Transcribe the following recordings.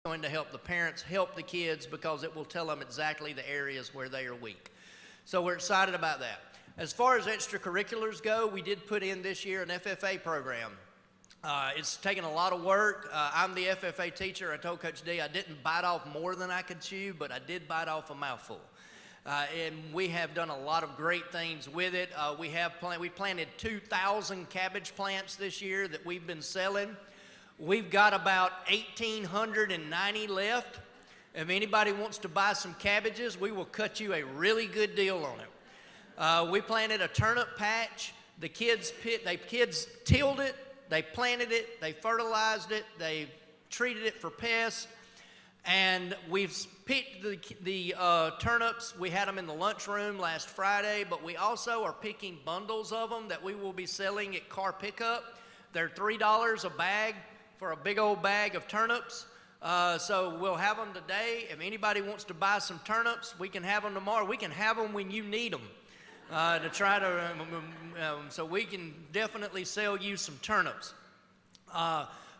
going to help the parents help the kids because it will tell them exactly the areas where they are weak. So we're excited about that. As far as extracurriculars go, we did put in this year an FFA program. It's taken a lot of work. I'm the FFA teacher. I told Coach D I didn't bite off more than I could chew, but I did bite off a mouthful. And we have done a lot of great things with it. We planted 2,000 cabbage plants this year that we've been selling. We've got about 1,890 left. If anybody wants to buy some cabbages, we will cut you a really good deal on it. We planted a turnip patch. The kids tilled it, they planted it, they fertilized it, they treated it for pests, and we've picked the turnips. We had them in the lunchroom last Friday, but we also are picking bundles of them that we will be selling at car pickup. They're $3 a bag for a big old bag of turnips. So we'll have them today. If anybody wants to buy some turnips, we can have them tomorrow. We can have them when you need them so we can definitely sell you some turnips.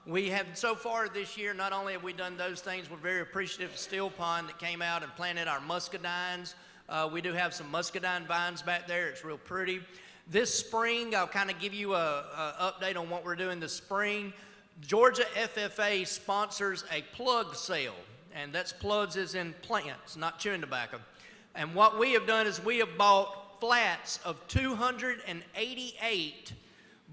We have so far this year, not only have we done those things, we're very appreciative of Steel Pond that came out and planted our muscadines. We do have some muscadine vines back there. It's real pretty. This spring, I'll kind of give you an update on what we're doing this spring. Georgia FFA sponsors a plug sale, and that's plugs as in plants, not chewing tobacco. And what we have done is we have bought flats of 288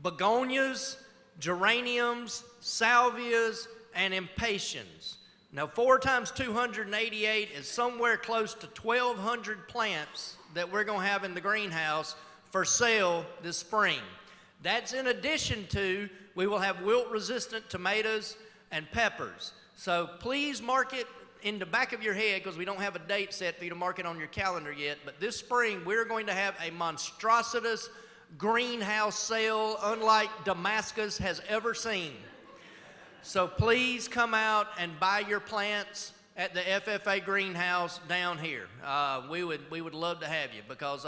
begonias, geraniums, salvias, and impatiens. Now 4 times 288 is somewhere close to 1,200 plants that we're going to have in the greenhouse for sale this spring. That's in addition to, we will have wilt-resistant tomatoes and peppers. So please mark it in the back of your head, because we don't have a date set for you to mark it on your calendar yet, but this spring we're going to have a monstrous greenhouse sale unlike Damascus has ever seen. So please come out and buy your plants at the FFA greenhouse down here. We would love to have you, because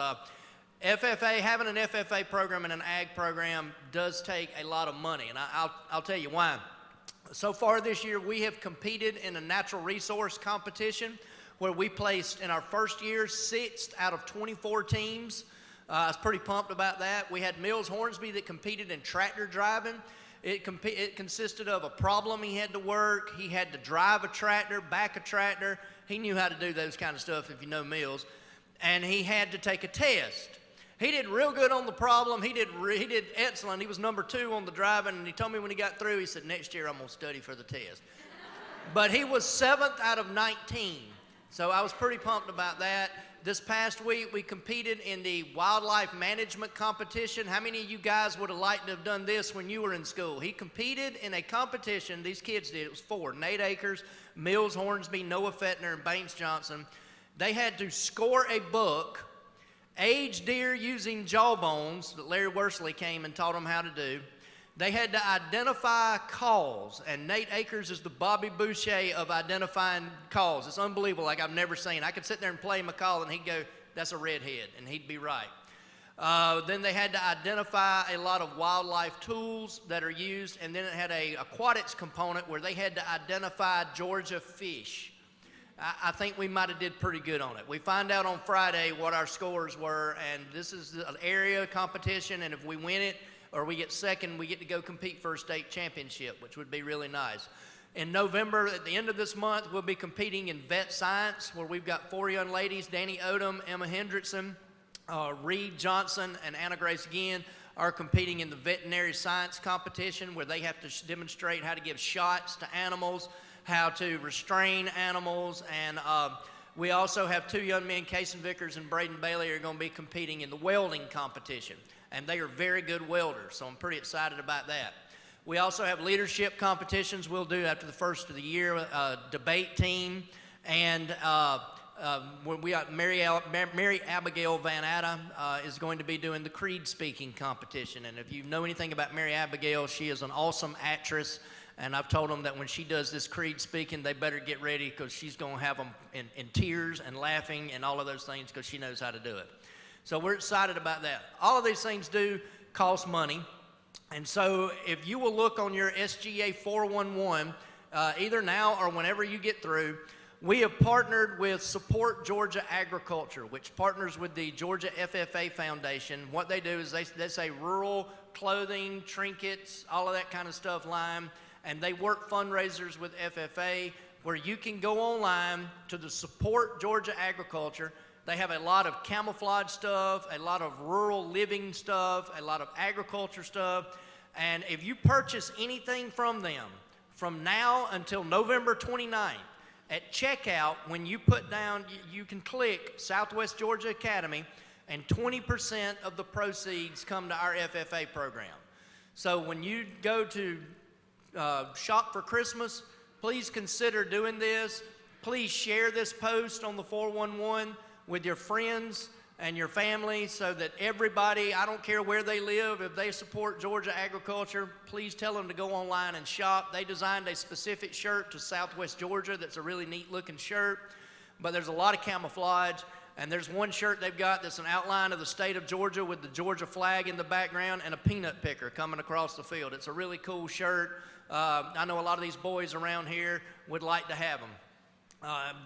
having an FFA program and an ag program does take a lot of money, and I'll tell you why. So far this year, we have competed in a natural resource competition where we placed, in our first year, 6th out of 24 teams. I was pretty pumped about that. We had Mills Hornsby that competed in tractor driving. It consisted of a problem he had to work. He had to drive a tractor, back a tractor. He knew how to do those kind of stuff, if you know Mills. And he had to take a test. He did real good on the problem. He did excellent. He was number 2 on the driving, and he told me when he got through, he said, next year I'm going to study for the test. But he was 7th out of 19, so I was pretty pumped about that. This past week, we competed in the wildlife management competition. How many of you guys would have liked to have done this when you were in school? He competed in a competition, these kids did, it was 4, Nate Akers, Mills Hornsby, Noah Fettner, and Baines Johnson. They had to score a book, age deer using jawbones that Larry Worsley came and taught them how to do. They had to identify calls, and Nate Akers is the Bobby Boucher of identifying calls. It's unbelievable, like I've never seen. I could sit there and play him a call, and he'd go, that's a redhead, and he'd be right. Then they had to identify a lot of wildlife tools that are used, and then it had a aquatics component where they had to identify Georgia fish. I think we might have did pretty good on it. We find out on Friday what our scores were, and this is an area competition, and if we win it or we get second, we get to go compete for a state championship, which would be really nice. In November, at the end of this month, we'll be competing in vet science, where we've got 4 young ladies, Danny Odom, Emma Hendrickson, Reed Johnson, and Anna Grace Ginn are competing in the veterinary science competition, where they have to demonstrate how to give shots to animals, how to restrain animals, and we also have 2 young men, Cason Vickers and Braden Bailey, are going to be competing in the welding competition, and they are very good welders, so I'm pretty excited about that. We also have leadership competitions we'll do after the first of the year, a debate team, and we got Mary Abigail Van Atta is going to be doing the creed speaking competition, and if you know anything about Mary Abigail, she is an awesome actress. And I've told them that when she does this creed speaking, they better get ready, because she's going to have them in tears and laughing and all of those things, because she knows how to do it. So we're excited about that. All of these things do cost money. And so if you will look on your SGA 411, either now or whenever you get through. We have partnered with Support Georgia Agriculture, which partners with the Georgia FFA Foundation. What they do is they say rural clothing, trinkets, all of that kind of stuff line, and they work fundraisers with FFA where you can go online to the Support Georgia Agriculture. They have a lot of camouflage stuff, a lot of rural living stuff, a lot of agriculture stuff, and if you purchase anything from them from now until November 29th, at checkout, when you put down, you can click Southwest Georgia Academy, and 20% of the proceeds come to our FFA program. So when you go to shop for Christmas, please consider doing this. Please share this post on the 411 with your friends and your family so that everybody, I don't care where they live, if they support Georgia agriculture, please tell them to go online and shop. They designed a specific shirt to Southwest Georgia that's a really neat looking shirt, but there's a lot of camouflage, and there's one shirt they've got that's an outline of the state of Georgia with the Georgia flag in the background and a peanut picker coming across the field. It's a really cool shirt. I know a lot of these boys around here would like to have them.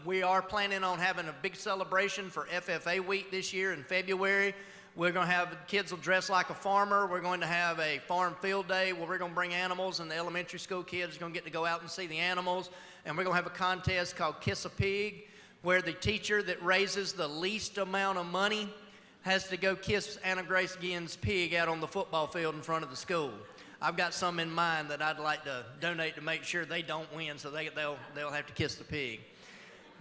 We are planning on having a big celebration for FFA week this year in February. We're going to have kids will dress like a farmer. We're going to have a farm field day where we're going to bring animals, and the elementary school kids are going to get to go out and see the animals. And we're going to have a contest called Kiss a Pig, where the teacher that raises the least amount of money has to go kiss Anna Grace Ginn's pig out on the football field in front of the school. I've got some in mind that I'd like to donate to make sure they don't win, so they'll have to kiss the pig.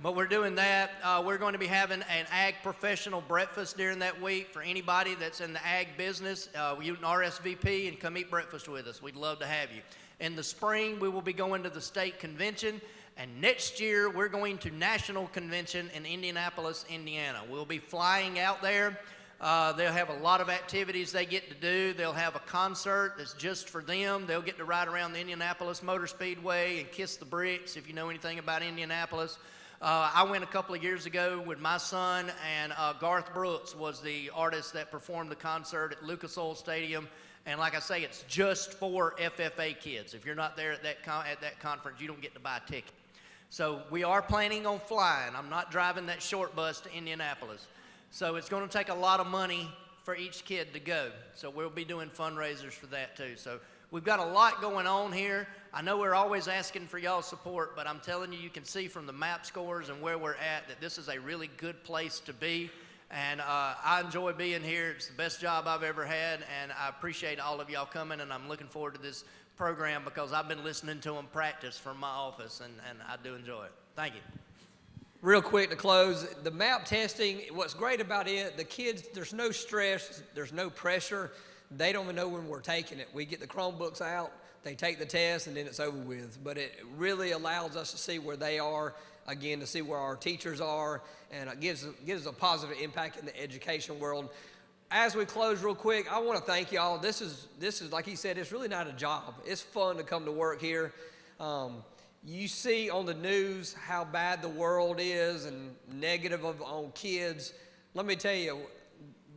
But we're doing that. We're going to be having an ag professional breakfast during that week for anybody that's in the ag business. You can RSVP and come eat breakfast with us. We'd love to have you. In the spring, we will be going to the state convention. And next year, we're going to National Convention in Indianapolis, Indiana. We'll be flying out there. They'll have a lot of activities they get to do. They'll have a concert that's just for them. They'll get to ride around the Indianapolis Motor Speedway and kiss the bricks, if you know anything about Indianapolis. I went a couple of years ago with my son, and Garth Brooks was the artist that performed the concert at Lucas Oil Stadium. And like I say, it's just for FFA kids. If you're not there at that conference, you don't get to buy a ticket. So we are planning on flying. I'm not driving that short bus to Indianapolis. So it's going to take a lot of money for each kid to go. So we'll be doing fundraisers for that too. So we've got a lot going on here. I know we're always asking for y'all's support, but I'm telling you, you can see from the map scores and where we're at that this is a really good place to be. And I enjoy being here. It's the best job I've ever had, and I appreciate all of y'all coming, and I'm looking forward to this program because I've been listening to them practice from my office, and I do enjoy it. Thank you. Real quick to close, the map testing, what's great about it, the kids, there's no stress, there's no pressure. They don't even know when we're taking it. We get the Chromebooks out, they take the test, and then it's over with. But it really allows us to see where they are, again, to see where our teachers are, and it gives a positive impact in the education world. As we close real quick, I want to thank y'all. This is like he said, it's really not a job. It's fun to come to work here. You see on the news how bad the world is and negative on kids. Let me tell you,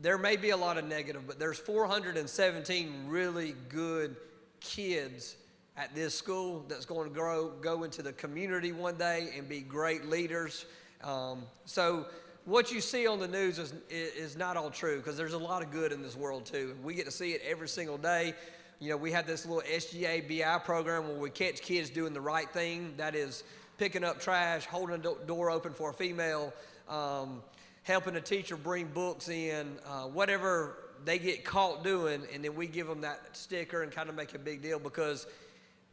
there may be a lot of negative, but there's 417 really good kids at this school that's going to go into the community one day and be great leaders. So what you see on the news is not all true, because there's a lot of good in this world too. We get to see it every single day. You know, we have this little SGA BI program where we catch kids doing the right thing. That is picking up trash, holding a door open for a female, helping a teacher bring books in, whatever they get caught doing, and then we give them that sticker and kind of make a big deal, because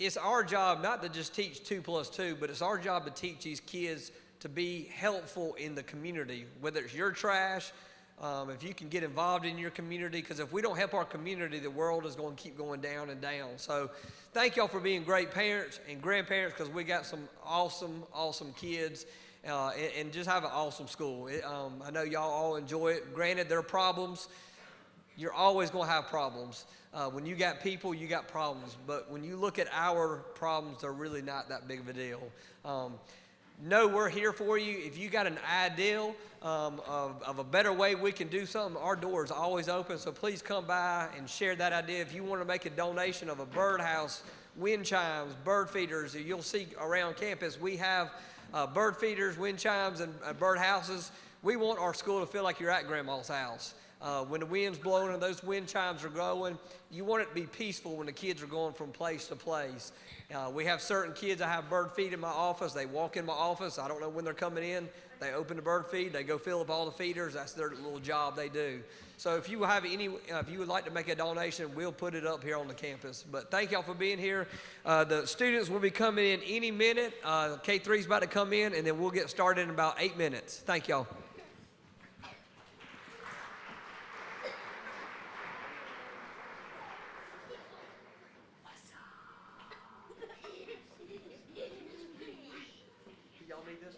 it's our job not to just teach 2 + 2, but it's our job to teach these kids to be helpful in the community, whether it's your trash, if you can get involved in your community, because if we don't help our community, the world is going to keep going down and down. So thank y'all for being great parents and grandparents, because we got some awesome kids, and just have an awesome school. I know y'all all enjoy it. Granted, there are problems. You're always going to have problems. When you got people, you got problems. But when you look at our problems, they're really not that big of a deal. Know we're here for you. If you got an ideal of a better way we can do something, our door is always open. So please come by and share that idea. If you want to make a donation of a birdhouse wind chimes, bird feeders. You'll see around campus, we have bird feeders, wind chimes, and bird houses. We want our school to feel like you're at grandma's house. When the wind's blowing and those wind chimes are going, you want it to be peaceful when the kids are going from place to place. We have certain kids, I have bird feed in my office. They walk in my office. I don't know when they're coming in. They open the bird feed. They go fill up all the feeders. That's their little job they do. So if you would like to make a donation, we'll put it up here on the campus. But thank y'all for being here. The students will be coming in any minute. K3 is about to come in, and then we'll get started in about 8 minutes. Thank y'all. Y'all need this?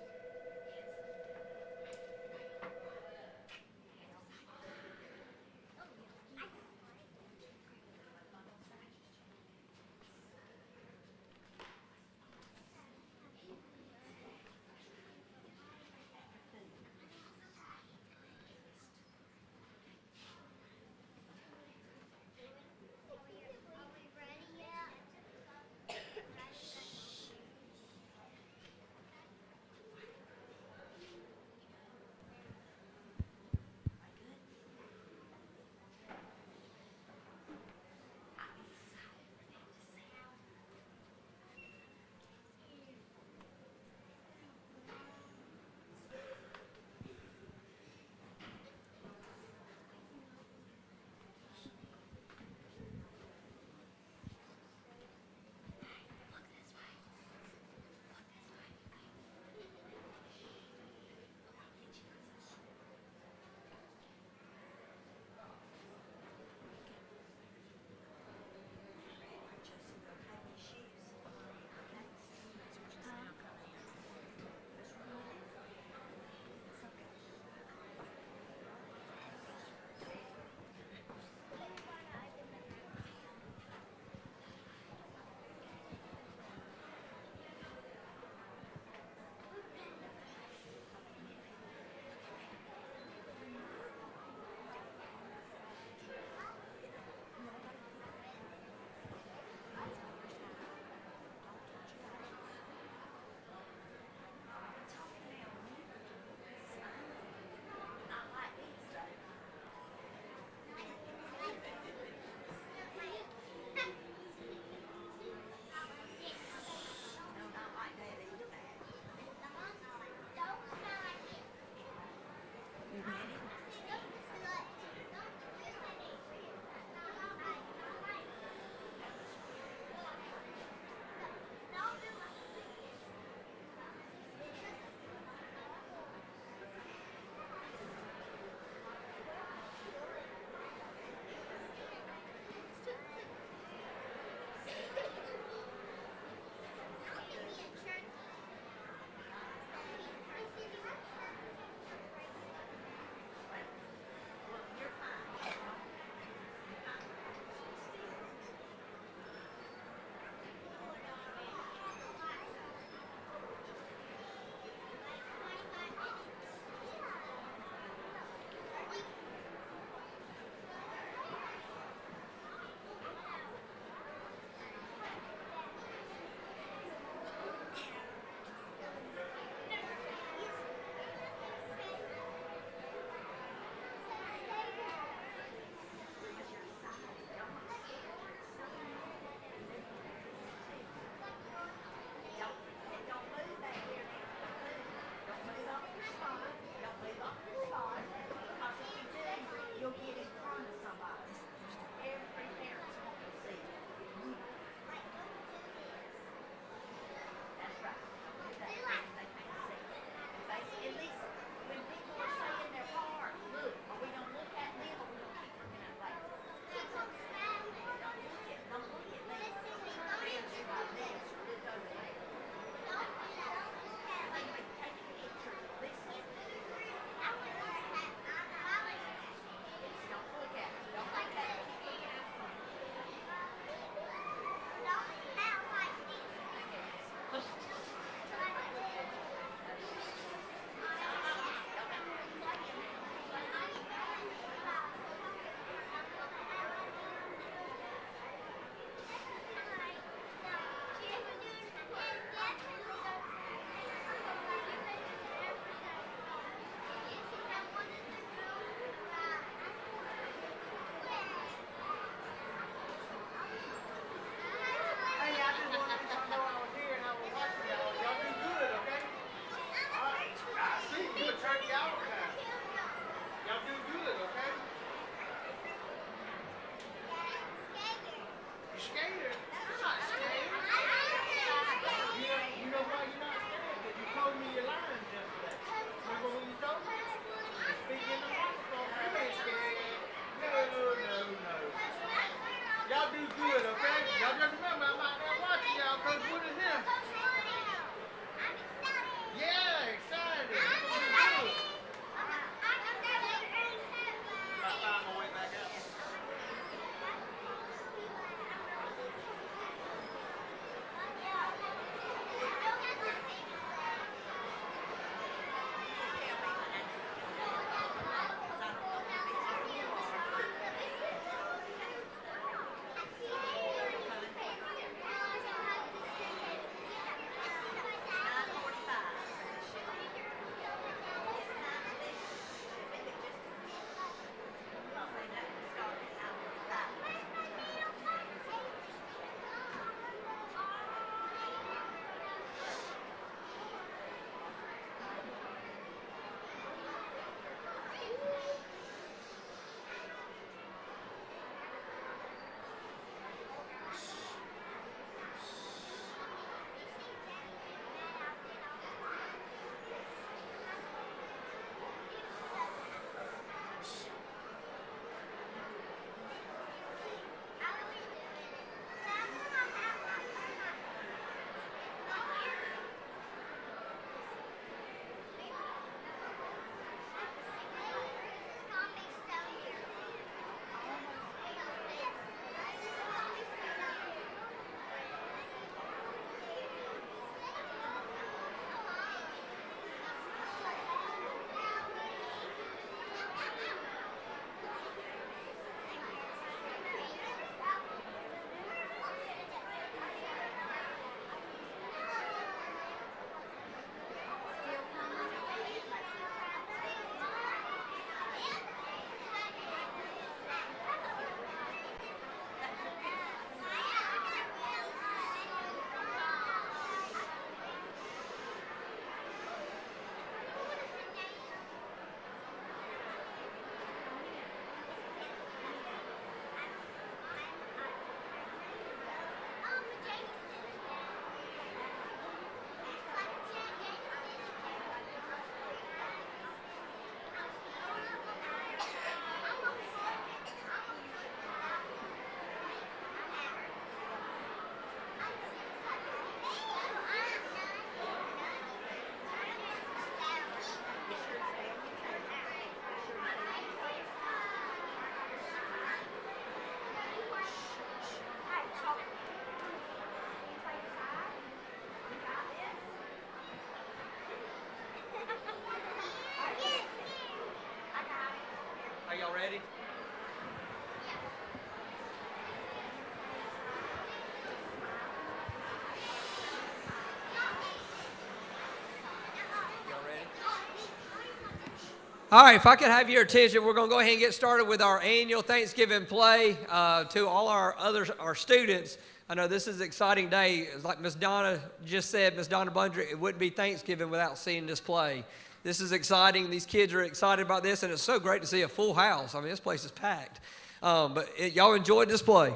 All right, if I could have your attention, we're going to go ahead and get started with our annual Thanksgiving play. To all our students, I know this is an exciting day. It's like Miss Donna just said, Miss Donna Bundrick, it wouldn't be Thanksgiving without seeing this play. This is exciting. These kids are excited about this, and it's so great to see a full house. I mean, this place is packed. Y'all enjoyed this play.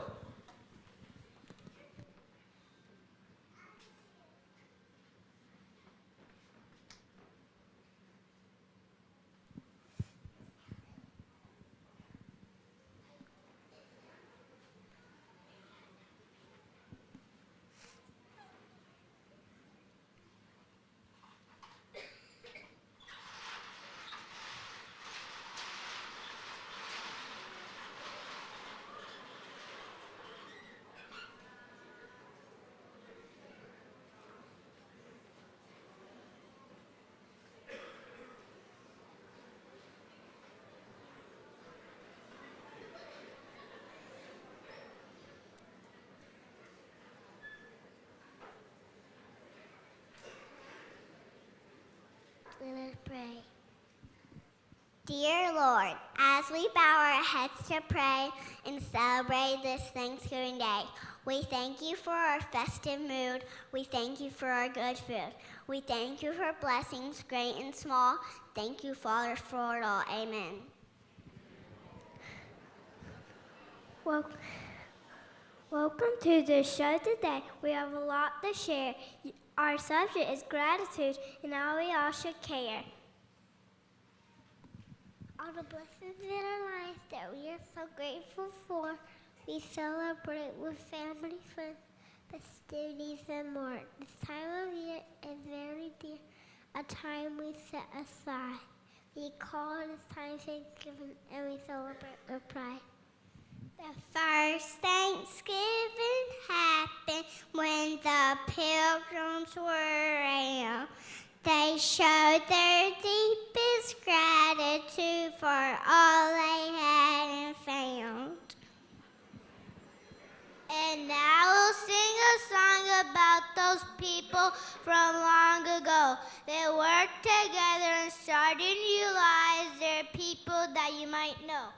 Let us pray. Dear Lord, as we bow our heads to pray and celebrate this Thanksgiving Day, we thank you for our festive mood. We thank you for our good food. We thank you for blessings great and small. Thank you, Father, for it all. Amen. Welcome to the show today. We have a lot to share. Our subject is gratitude and how we all should care. All the blessings in our lives that we are so grateful for, we celebrate with family, friends, festivities, and more. This time of year is very dear, a time we set aside. We call this time Thanksgiving, and we celebrate with pride. The first Thanksgiving happened when the Pilgrims were around. They showed their deepest gratitude for all they had and found. And now we'll sing a song about those people from long ago. They worked together and started new lives. They're people that you might know.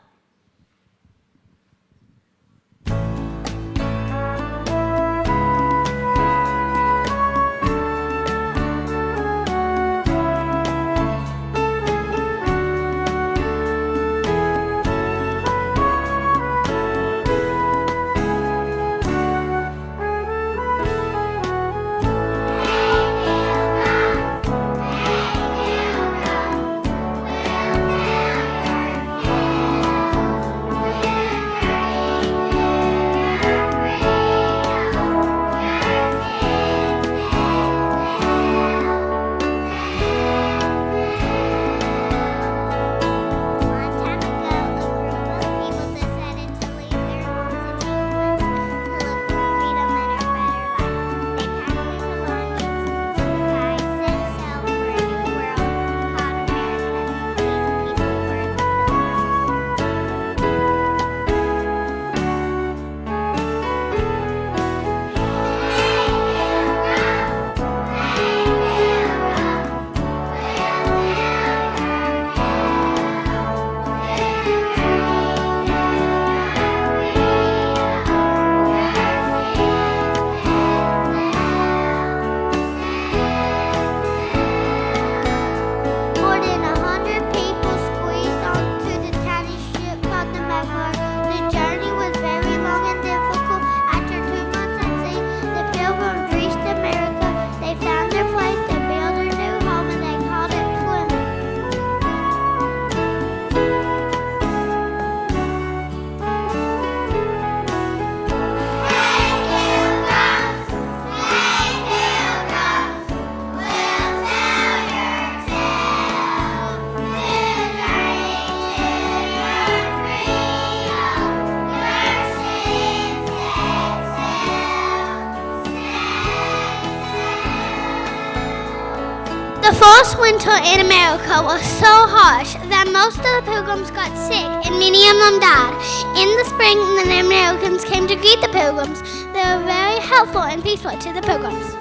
The first winter in America was so harsh that most of the Pilgrims got sick and many of them died. In the spring, the Americans came to greet the Pilgrims. They were very helpful and peaceful to the Pilgrims.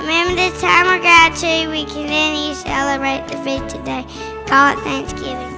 Remember this time of gratitude, we continue to celebrate the feast today. Call it Thanksgiving.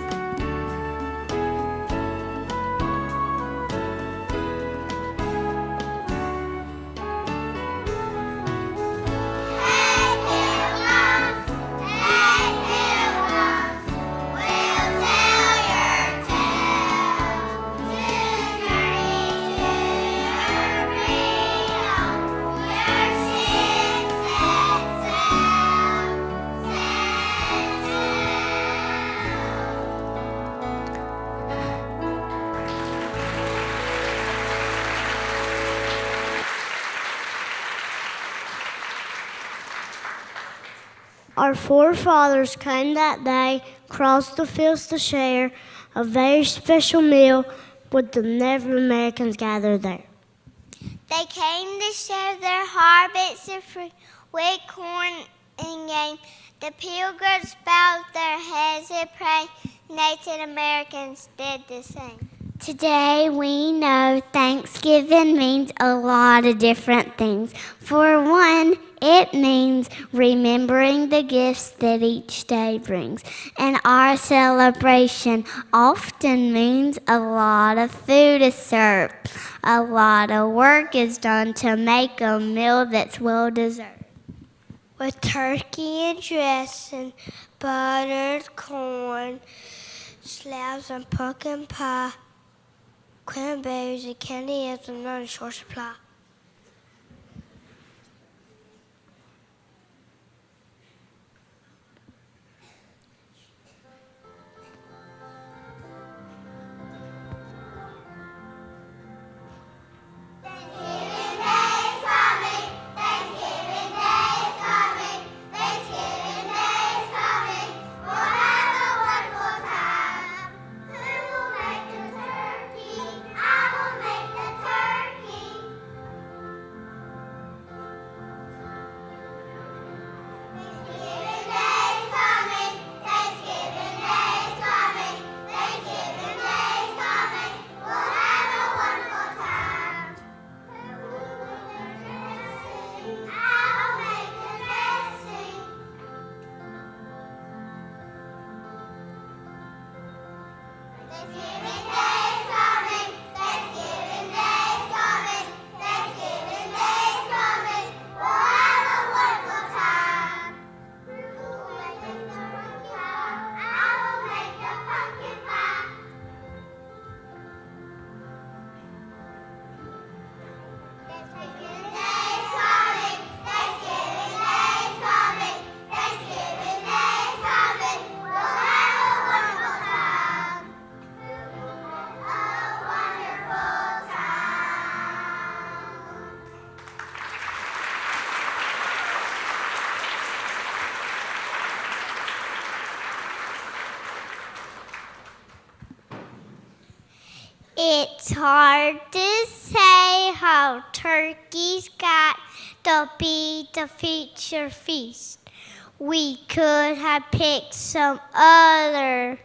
Our forefathers came that day, crossed the fields to share a very special meal with the Native Americans gathered there. They came to share their harvests of wheat, corn, and game. The pilgrims bowed their heads and prayed. Native Americans did the same. Today we know Thanksgiving means a lot of different things. For one, it means remembering the gifts that each day brings. And our celebration often means a lot of food is served. A lot of work is done to make a meal that's well deserved. With turkey and dressing, buttered corn, slabs and pumpkin pie, cranberries and candy is another short supply. It's hard to say how turkeys got to be the feature feast. We could have picked some other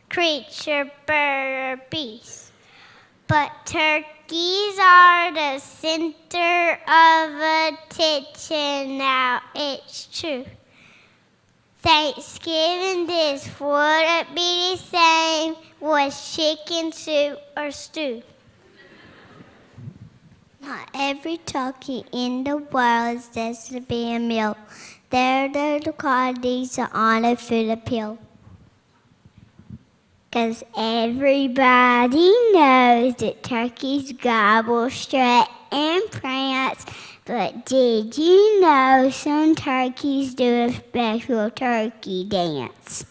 creature, bird, or beast. But turkeys are the center of attention, now it's true. Thanksgiving dish wouldn't be the same with chicken soup or stew. Not every turkey in the world is destined to be a meal. There are the qualities that honor food appeal. 'Cause everybody knows that turkeys gobble, strut, and prance. But did you know some turkeys do a special turkey dance?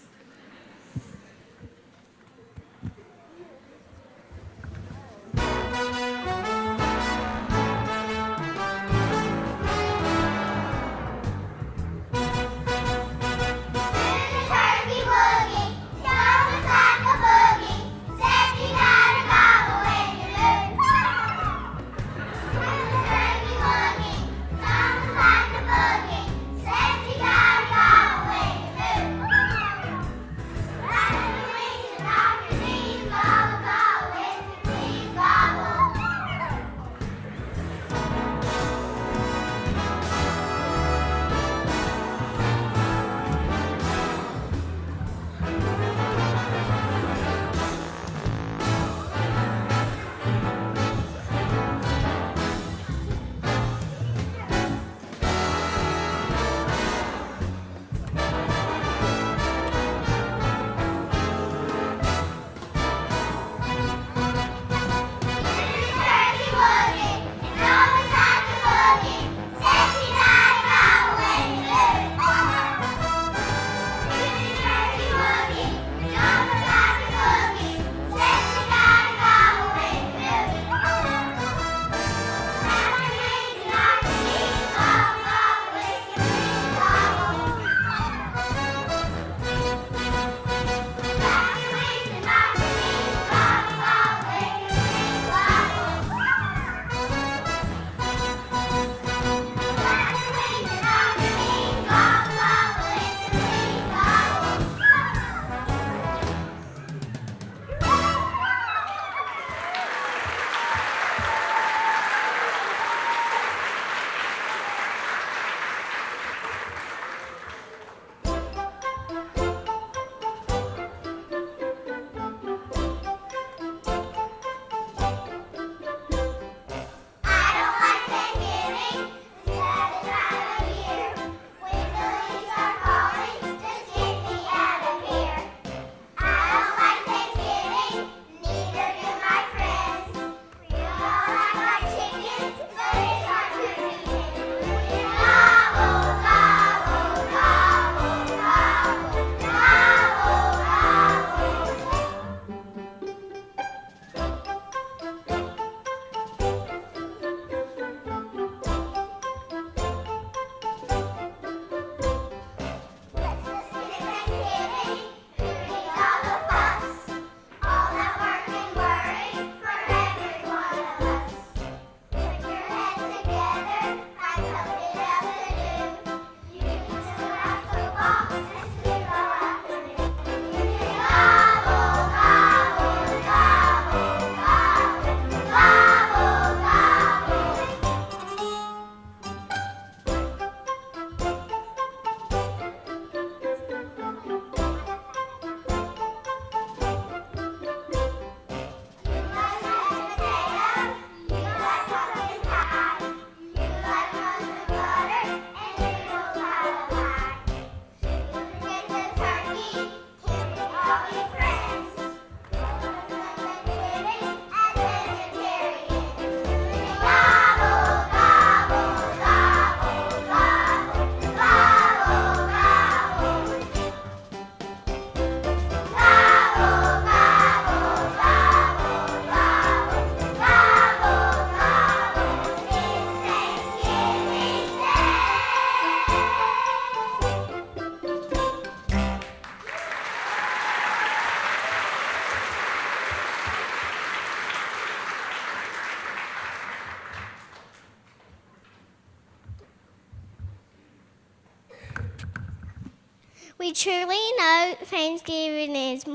We truly know Thanksgiving is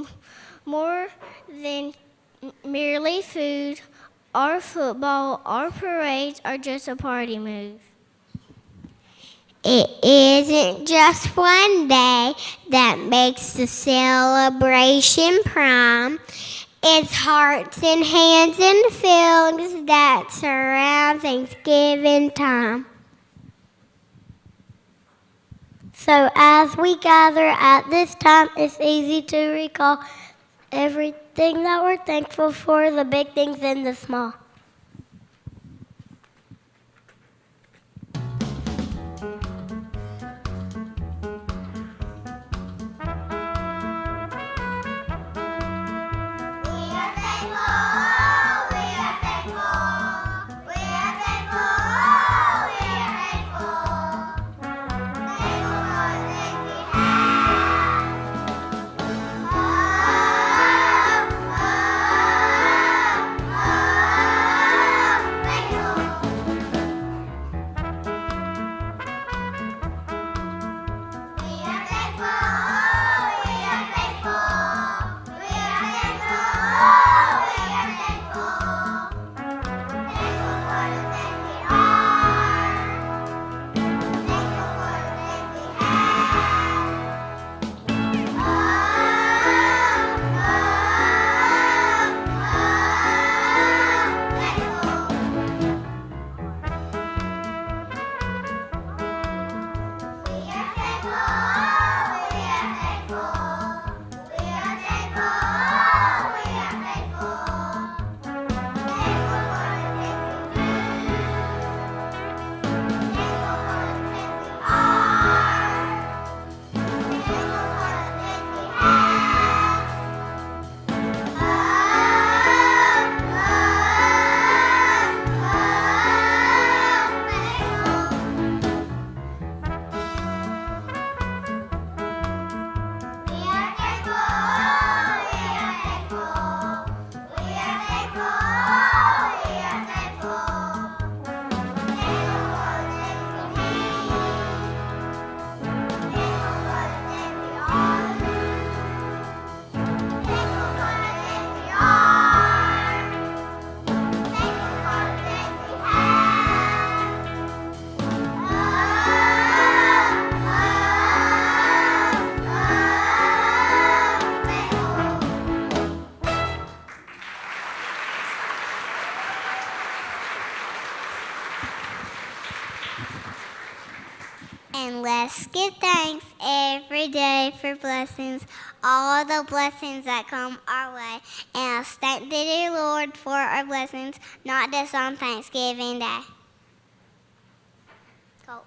more than merely food, or football, or parades, or just a party move. It isn't just one day that makes the celebration prime. It's hearts and hands and feelings that surround Thanksgiving time. So as we gather at this time, it's easy to recall everything that we're thankful for, the big things and the small. And let's give thanks every day for blessings, all the blessings that come our way. And let's thank the dear Lord for our blessings, not just on Thanksgiving Day. Colt.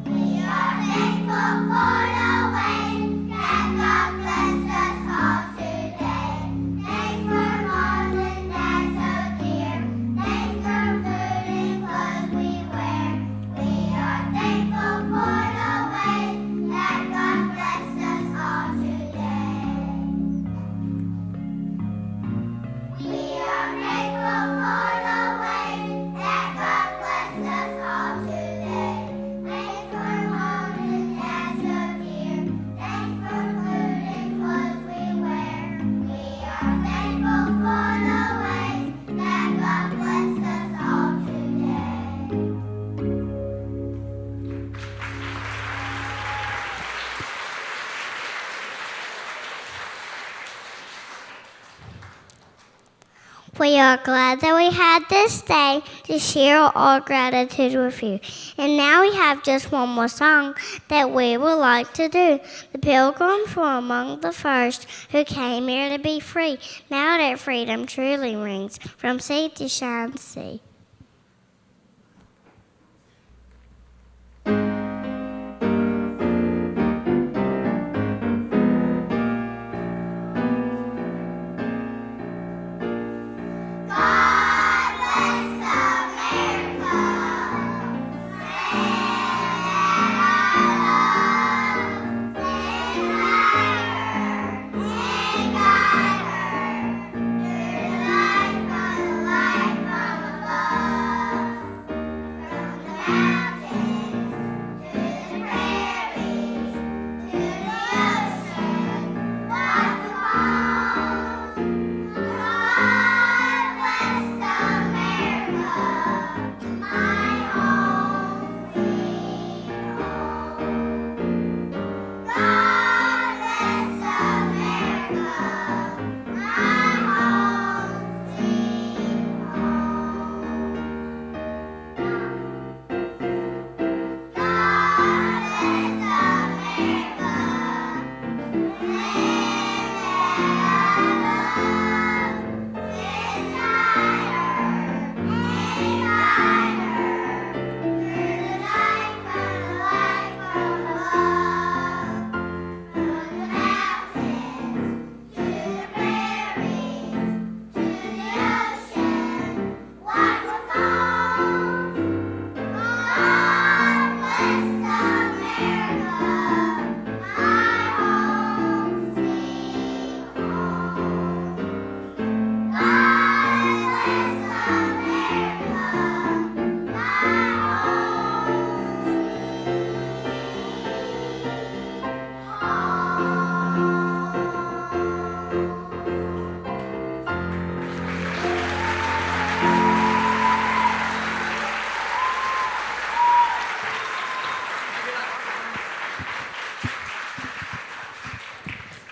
We are thankful for the way that God blessed us all today. Thanks for mom and dad so dear. Thanks for food and clothes we wear. We are thankful for the way that God blessed us all today. We are thankful for the way that God blessed us all today. Thanks for mom and dad so dear. Thanks for food and clothes we wear. We are thankful for the way that God blessed us all today. We are glad that we had this day to share our gratitude with you. And now we have just one more song that we would like to do. The pilgrims were among the first who came here to be free. Now their freedom truly rings from sea to shining sea. God bless America, land that I love. Send her and guide her through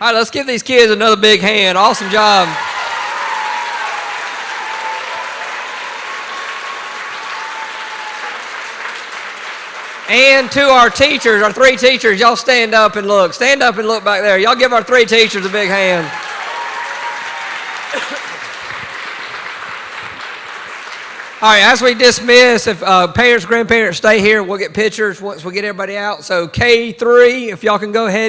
All right, let's give these kids another big hand. Awesome job. And to our teachers, our 3 teachers, y'all stand up and look. Stand up and look back there. Y'all give our 3 teachers a big hand. All right, as we dismiss, if parents, grandparents stay here, we'll get pictures once we get everybody out. So K3, if y'all can go ahead.